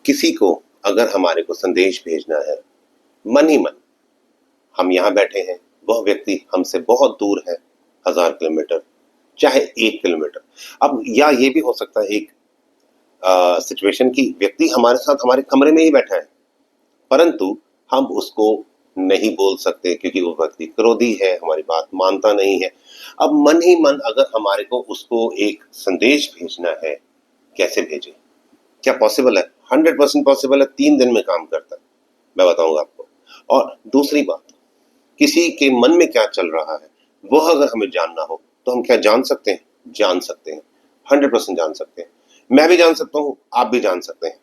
किसी को अगर हमारे को संदेश भेजना है, मन ही मन, हम यहाँ बैठे हैं, वह व्यक्ति हमसे बहुत दूर है, 1000 किलोमीटर, चाहे 1 किलोमीटर। अब या ये भी हो सकता है एक सिचुएशन की व्यक्ति हमारे साथ हमारे कमरे में ही बैठा है, परंतु हम उसको नहीं बोल सकते क्योंकि वो व्यक्ति क्रोधी है, हमारी बात मानता नहीं है। अब मन ही मन अगर हमारे को उसको एक संदेश भेजना है, कैसे भेजें? क्या पॉसिबल है? 100% पॉसिबल है, 3 दिन में काम करता है, मैं बताऊंगा आपको। और दूसरी बात, किसी के मन में क्या चल रहा है वह अगर हमें जानना हो तो हम क्या जान सकते हैं? जान सकते हैं, 100% जान सकते हैं। मैं भी जान सकता हूं, आप भी जान सकते हैं।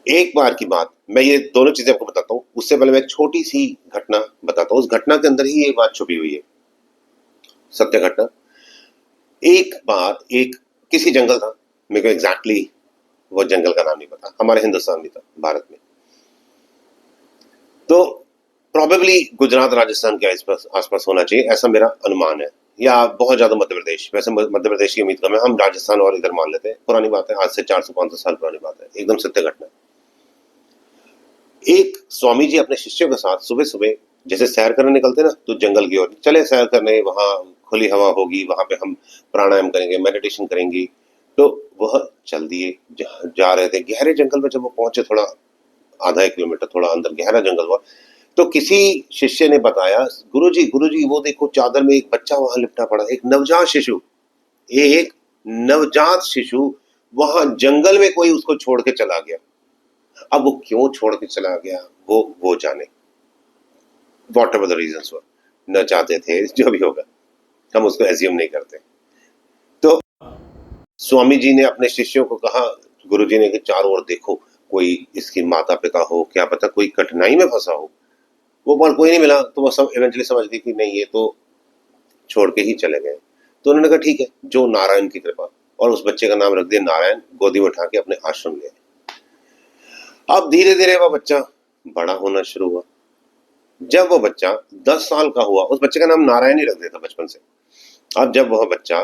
एक बार की बात, मैं ये दोनों चीजें आपको बताता हूं, उससे पहले मैं एक छोटी सी घटना बताता हूं। उस घटना के अंदर ही ये बात छुपी हुई है, सत्य घटना। एक बार एक किसी जंगल था, मेरे को एग्जैक्टली वो जंगल का नाम नहीं पता, हमारे हिंदुस्तान में था, भारत में। तो प्रोबेबली गुजरात राजस्थान के आसपास होना चाहिए, ऐसा मेरा अनुमान है, या बहुत ज्यादा मध्य प्रदेश। वैसे मध्य प्रदेश की उम्मीद कम है, हम राजस्थान और इधर मान लेते हैं। पुरानी बात है, आज से 400-500 साल पुरानी बात है, एकदम सत्य घटना है। एक स्वामी जी अपने शिष्यों के साथ सुबह सुबह जैसे सैर करने निकलते ना, तो जंगल की ओर चले सैर करने, वहां खुली हवा होगी, वहां पे हम प्राणायाम करेंगे, मेडिटेशन करेंगे। तो वह चल दिए, जा रहे थे गहरे जंगल में। जब वो पहुंचे, थोड़ा आधा 1 किलोमीटर थोड़ा अंदर गहरा जंगल हुआ, तो किसी शिष्य ने बताया, गुरुजी वो देखो, चादर में एक बच्चा वहां लिपटा पड़ा, एक नवजात शिशु, एक नवजात शिशु वहां जंगल में कोई उसको छोड़ के चला गया। अब वो क्यों छोड़ के चला गया वो जाने, वॉट एवर द रीजंस वर, न चाहते थे, जो भी होगा, हम उसको एज्यूम नहीं करते। तो स्वामी जी ने अपने शिष्यों को कहा, गुरुजी ने, कि चारों ओर देखो, कोई इसकी माता पिता हो, क्या पता कोई कठिनाई में फंसा हो। वो पर कोई नहीं मिला, तो वो सब इवेंचुअली समझ गई कि नहीं, ये तो छोड़ के ही चले गए। तो उन्होंने कहा ठीक है, जो नारायण की कृपा, और उस बच्चे का नाम रख दिया नारायण, गोदी में उठा के अपने आश्रम ले आए। अब धीरे धीरे वह बच्चा बड़ा होना शुरू हुआ। जब वह बच्चा 10 साल का हुआ, उस बच्चे का नाम नारायण ही रख दिया था बचपन से। अब जब वह बच्चा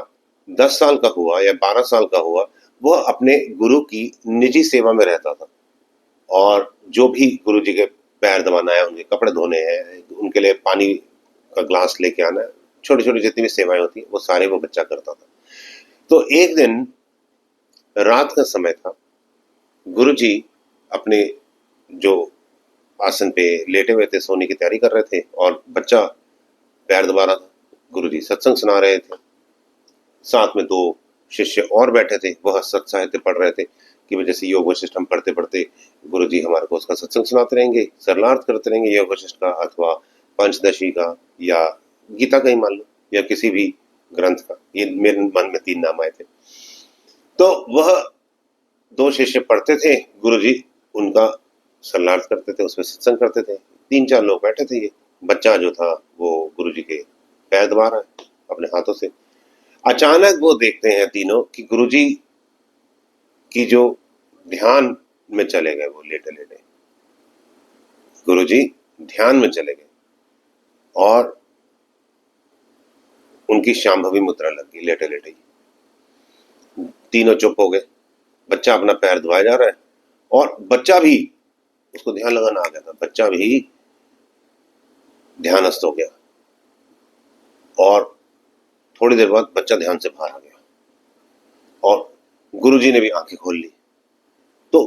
10 साल का हुआ या 12 साल का हुआ, वह अपने गुरु की निजी सेवा में रहता था, और जो भी गुरु जी के पैर दबाना है, उनके कपड़े धोने हैं, उनके लिए पानी का ग्लास लेके आना है, छोटी छोटी जितनी भी सेवाएं होती है वो सारे वो बच्चा करता था। तो एक दिन रात का समय था, गुरु जी अपने जो आसन पे लेटे हुए थे, सोने की तैयारी कर रहे थे, और बच्चा पैर दबा रहा था। गुरु जी सत्संग सुना रहे थे, साथ में 2 शिष्य और बैठे थे, वह सत्य साहित्य पढ़ रहे थे कि वजह से योग वशिष्ठ हम पढ़ते पढ़ते गुरु जी हमारे को उसका सत्संग सुनाते रहेंगे, सरलार्थ करते रहेंगे योग वशिष्ठ का, अथवा पंचदशी का, या गीता का ही मान लो, या किसी भी ग्रंथ का। ये मेरे मन में 3 नाम आए थे। तो वह 2 शिष्य पढ़ते थे, गुरु जी उनका सरलार्थ करते थे, उसमें सत्संग करते थे। 3-4 लोग बैठे थे। ये बच्चा जो था वो गुरु जी के पैर दबा रहा है अपने हाथों से। अचानक वो देखते हैं तीनों कि गुरुजी की जो ध्यान में चले गए, वो लेटे लेटे गुरुजी ध्यान में चले गए, और उनकी शांभवी मुद्रा लग गई लेटे लेटे ही। तीनों चुप हो गए। बच्चा अपना पैर धुआया जा रहा है, और बच्चा भी, उसको ध्यान लगाना आ गया था, बच्चा भी ध्यानस्थ हो गया, और थोड़ी देर बाद बच्चा ध्यान से बाहर आ गया, और गुरुजी ने भी आंखें खोल ली। तो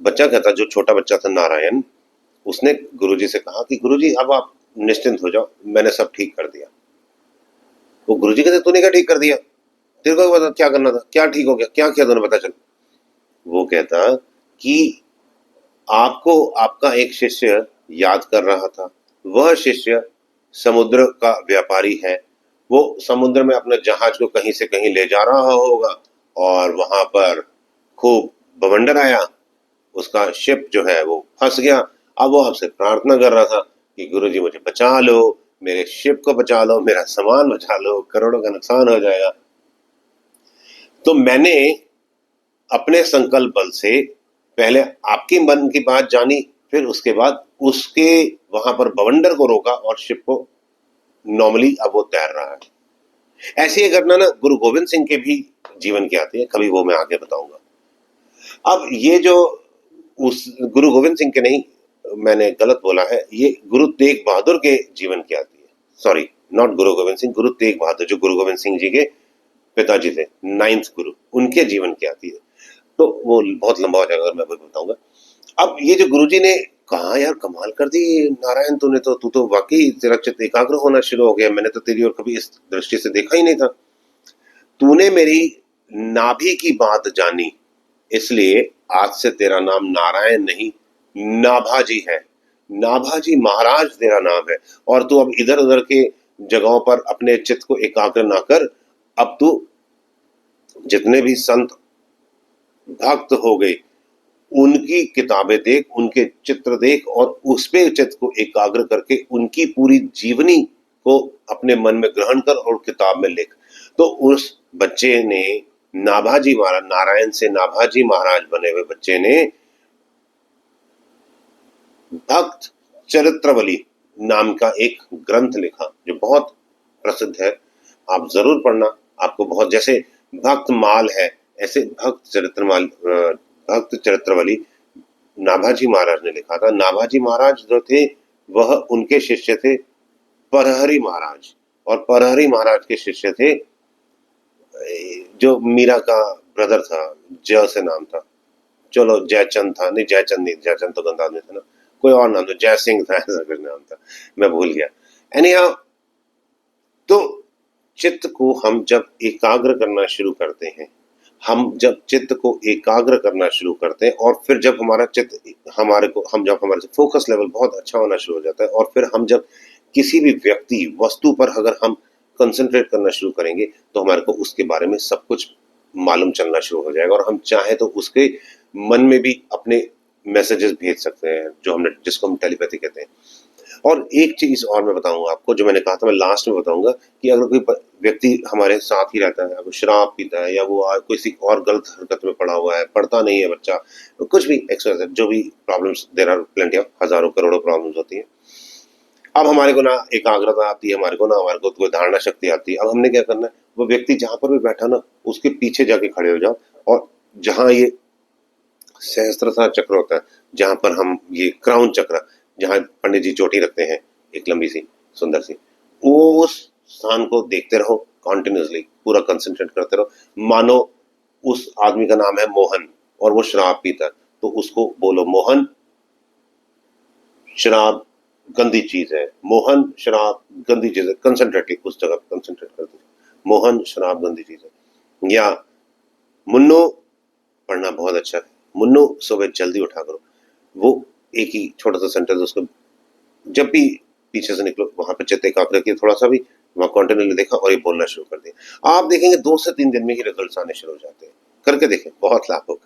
बच्चा कहता, जो छोटा बच्चा था नारायण, उसने गुरुजी से कहा कि गुरुजी अब आप निश्चिंत हो जाओ, मैंने सब ठीक कर दिया। वो गुरुजी कहते, तूने क्या ठीक कर दिया? तेरे को बता क्या करना था, क्या ठीक हो गया, क्या किया तूने, पता चल। वो कहता कि आपको आपका एक शिष्य याद कर रहा था, वह शिष्य समुद्र का व्यापारी है, वो समुद्र में अपने जहाज को कहीं से कहीं ले जा रहा होगा, और वहां पर खूब बवंडर आया, उसका शिप जो है वो फंस गया। अब वो आपसे प्रार्थना कर रहा था कि गुरुजी मुझे बचा लो, मेरे शिप को बचा लो, मेरा सामान बचा लो, करोड़ों का नुकसान हो जाएगा। तो मैंने अपने संकल्प बल से पहले आपके मन की बात जानी, फिर उसके बाद उसके वहां पर बवंडर को रोका, और शिप को नॉर्मली अब वो तैर रहा है। ऐसी एक घटना ना गुरु गोविंद सिंह के भी जीवन की आती है, कभी वो मैं आगे बताऊंगा। अब ये जो उस गुरु गोविंद सिंह के नहीं, मैंने गलत बोला है, ये गुरु तेग बहादुर के जीवन की आती है, सॉरी नॉट गुरु गोविंद सिंह, गुरु तेग बहादुर जो गुरु गोविंद सिंह जी के पिताजी थे, 9th गुरु, उनके जीवन की आती है। तो वो बहुत लंबा हो जाएगा अगर मैं वही बताऊंगा। अब ये जो गुरुजी ने कहा, यार कमाल कर दी नारायण, तू तो वाकई तेरा चित्त एकाग्र होना शुरू हो गया, मैंने तो तेरी ओर कभी इस दृष्टि से देखा ही नहीं था। तूने मेरी नाभि की बात जानी, इसलिए आज से तेरा नाम नारायण नहीं नाभाजी है। नाभाजी महाराज तेरा नाम है। और तू अब इधर उधर के जगहों पर अपने चित्त को एकाग्र ना कर। अब तू जितने भी संत भक्त हो गए उनकी किताबें देख, उनके चित्र देख और उस पे चित्त को एकाग्र करके उनकी पूरी जीवनी को अपने मन में ग्रहण कर और किताब में लिख। तो उस बच्चे ने नाभाजी महाराज, नारायण से नाभाजी महाराज बने हुए बच्चे ने भक्त चरित्रवली नाम का एक ग्रंथ लिखा जो बहुत प्रसिद्ध है, आप जरूर पढ़ना। आपको बहुत, जैसे भक्त माल है ऐसे भक्त चरित्रवली नाभाजी महाराज ने लिखा था। नाभाजी महाराज जो थे वह उनके शिष्य थे परहरी महाराज, और परहरी महाराज के शिष्य थे जो मीरा का ब्रदर था, जय से नाम था, चलो जयचंद था, नहीं जयचंद नहीं, जयचंद तो गंदा आदमी था ना, कोई और नाम था, जय सिंह था, ऐसा कुछ नाम था, मैं भूल गया। एनीहाउ, तो चित्त को हम जब एकाग्र करना शुरू करते हैं, हम जब चित्त को एकाग्र करना शुरू करते हैं और फिर जब हमारा चित्त जब हमारे फोकस लेवल बहुत अच्छा होना शुरू हो जाता है, और फिर हम जब किसी भी व्यक्ति वस्तु पर अगर हम कंसंट्रेट करना शुरू करेंगे तो हमारे को उसके बारे में सब कुछ मालूम चलना शुरू हो जाएगा, और हम चाहे तो उसके मन में भी अपने मैसेजेस भेज सकते हैं, जिसको हम टेलीपैथी कहते हैं। और एक चीज और मैं बताऊंगा आपको, जो मैंने कहा था मैं लास्ट में बताऊंगा, कि अगर कोई व्यक्ति हमारे साथ ही रहता है, वो शराब पीता है या वो किसी और गलत हरकत में पड़ा हुआ है, पढ़ता नहीं है बच्चा, तो कुछ भी एक्सरसाइज, जो भी problems, there are plenty of, हजारों करोड़ों प्रॉब्लम्स होती है। अब हमारे को ना एकाग्रता आती है, हमारे को कोई धारणा शक्ति आती है। अब हमने क्या करना है, वो व्यक्ति जहां पर भी बैठा ना, उसके पीछे जाके खड़े हो जाओ, और जहां ये सहस्त्रधार चक्र होता है, जहां पर हम ये क्राउन चक्र, जहां पंडित जी चोटी रखते हैं एक लंबी सी सुंदर सी, वो उस स्थान को देखते रहो, कॉन्टिन्यूसली पूरा कंसंट्रेट करते रहो। मानो उस आदमी का नाम है मोहन और वो शराब पीता है, तो उसको बोलो, मोहन शराब गंदी चीज है, मोहन शराब गंदी चीज है, कंसंट्रेट उस जगह पर कंसंट्रेट कर दो, मोहन शराब गंदी चीज है। या मुन्नो, पढ़ना बहुत अच्छा है, मुन्नो सुबह जल्दी उठा करो, वो एक ही छोटा सा सेंटेंस, उसको जब भी पीछे से निकलो वहां पे चित्त एकाग्र किया थोड़ा सा भी, वहां कॉन्टिन्यूली देखा और ये बोलना शुरू कर दिया, आप देखेंगे 2 से 3 दिन में ही रिजल्ट्स आने शुरू हो जाते हैं। करके देखें, बहुत लाभ होगा।